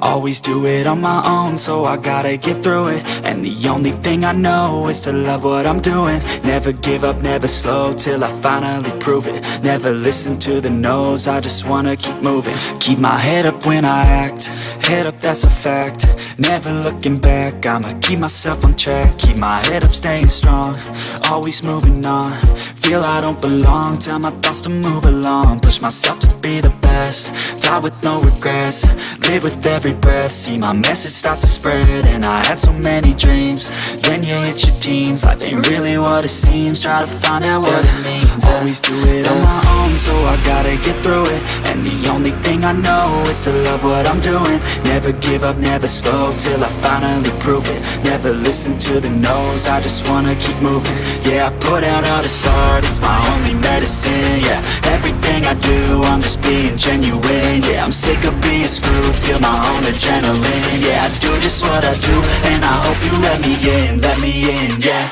Always do it on my own, so I gotta get through it. And the only thing I know is to love what I'm doing. Never give up, never slow, till I finally prove it. Never listen to the no's, I just wanna keep moving. Keep my head up when I act, head up, that's a fact. Never looking back, I'ma keep myself on track. Keep my head up, staying strong, always moving on. Feel I don't belong, tell my thoughts to move along. Push myself to be the best, die with no regrets. Live with every breath, see my message start to spread. And I had so many dreams, then you hit your teens. Life ain't really what it seems, try to find out what it means. Always do it on my own, so I gotta get through it. And the only thing I know is to love what I'm doing. Never give up, never slow, till I finally prove it. Never listen to the no's, I just wanna keep moving. Yeah, I put out all this art, it's my only medicine. Yeah, everything I do, I'm just being genuine. Yeah, I'm sick of being screwed, feel my own adrenaline. Yeah, I do just what I do, and I hope you let me in, yeah.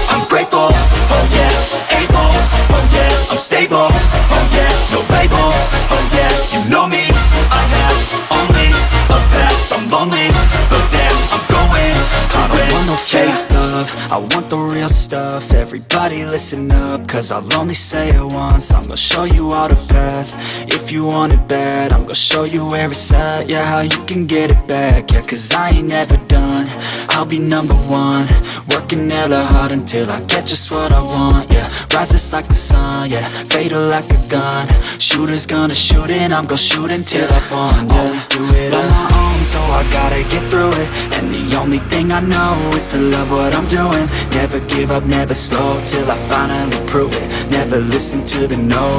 I'm grateful, oh yeah, able, oh yeah, I'm stable, oh yeah, no label, oh yeah, you know me, I have only a path, I'm lonely, but damn, I'm going to win. I don't want no fake love, I want the real stuff. Everybody listen up, cause I'll only say it once. I'm gonna show you all the path, if you want it bad. I'm gonna show you where it's at, yeah, how you can get it back. Yeah, cause I ain't never done, I'll be number one. Working hella hard until I get just what I want, yeah. Rises like the sun, yeah, fatal like a gun. Shooters gonna shoot and I'm gonna shoot until I won, yeah. Always do it on my own, so I gotta get through it. And the only thing I know is to love what I'm doing. Never give up, never slow, till I finally prove it. Never listen to the no's.